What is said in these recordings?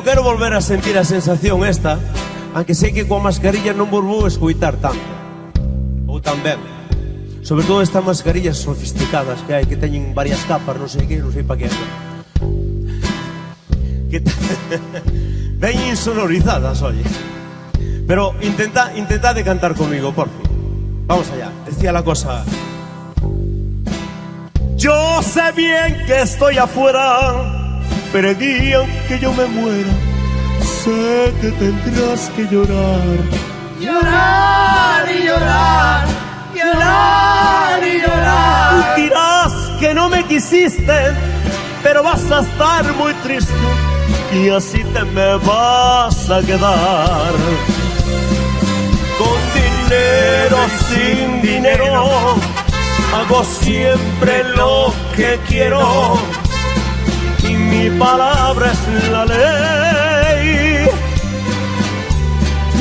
quero volver a sentir a sensación esta, aunque sei que coa mascarilla non vos vou escoitar tanto ou tan ben. Sobre todo estas mascarillas sofisticadas que hai, que teñen varias capas, non sei que, non sei pa que veñen insonorizadas, oye. Pero intentad de cantar conmigo, por fin. Vamos allá, decía la cosa. Yo sé bien que estoy afuera, pero el día que yo me muera, sé que tendrás que llorar. Llorar y llorar, llorar y llorar. Dirás que no me quisiste, pero vas a estar muy triste y así te me vas a quedar. Con dinero, sin dinero, hago siempre lo que quiero y mi palabra es la ley.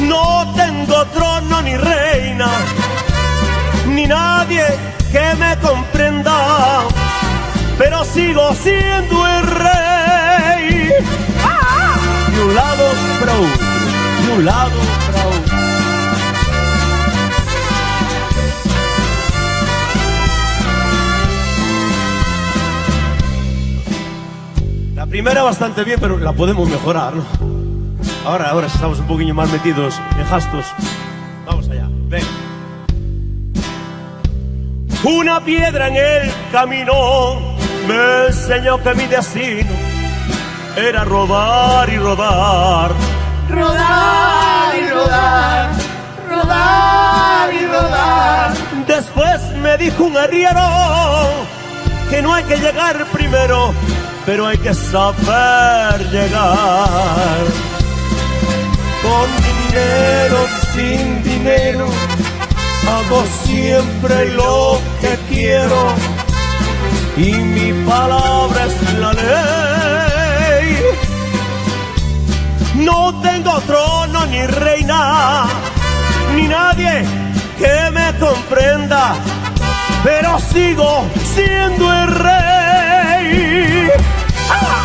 No tengo trono ni reina, ni nadie que me comprenda, pero sigo siendo el rey. De un lado para otro, de un lado para otro. La primera bastante bien, pero la podemos mejorar, ¿no? Ahora estamos un poquillo más metidos en gastos. Vamos allá, ven. Una piedra en el camino me enseñó que mi destino era rodar y rodar. Rodar y rodar, rodar y rodar. Después me dijo un arriero que no hay que llegar primero, pero hay que saber llegar. Con dinero, sin dinero, hago siempre lo que quiero y mi palabra es la ley. No tengo trono ni reina, ni nadie que me comprenda, pero sigo siendo el rey. ¡Ah!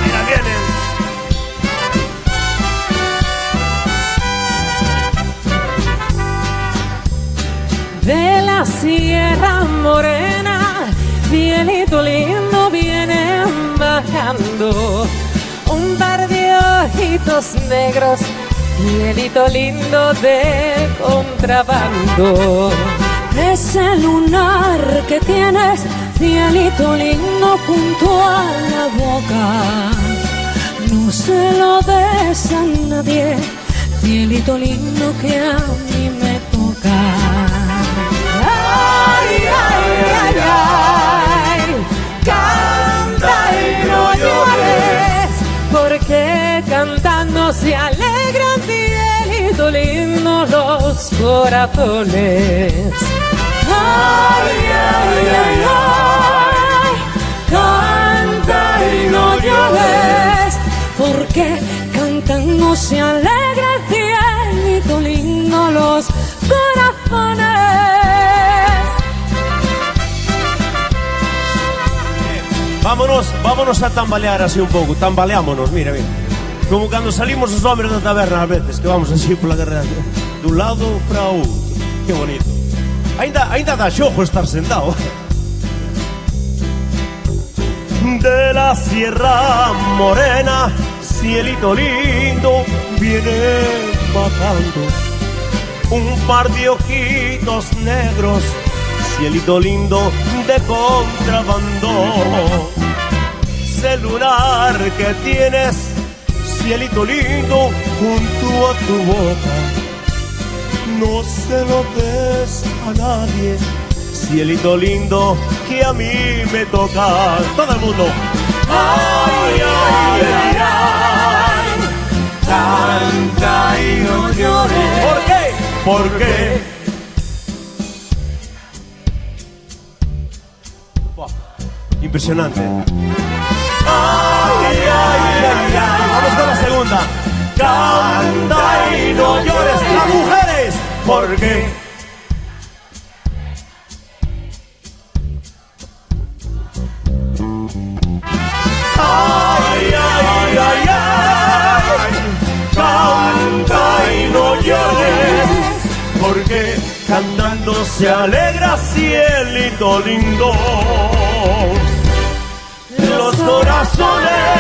Mira, vienen. De la Sierra Morena, cielito lindo vienen bajando un par de ojitos negros, cielito lindo de contrabando. Ese lunar que tienes, cielito lindo junto a la boca, no se lo des a nadie, cielito lindo que a mí me toca. Ay, ay, ay, ay, canta y no llores, porque cantando se alegran, cielito lindo, los corazones. Ay, ay, ay, ay, canta y no llores, porque cantando se alegra el cielito lindo, los corazones. Vámonos a tambalear así un pouco, tambaleámonos, mira. Como cando salimos os hombres da taberna ás veces, que vamos así pola guerra dun lado para outro. Que bonito. Ainda dá xogo estar sentado. De la Sierra Morena, cielito lindo viene bajando un par de ojitos negros, cielito lindo de contrabando. Celular que tienes, cielito lindo junto a tu boca, no se lo des a nadie, cielito lindo que a mí me toca. Todo el mundo. Ay, ay, ay, ay, canta y no llores. ¿Por qué? Porque impresionante. Ay, ay, ay, ay. Vamos con la segunda. Canta y no llores. Las mujeres, porque ay, ay, ay, ay. llores, porque cantando se alegra cielito lindo. Los corazones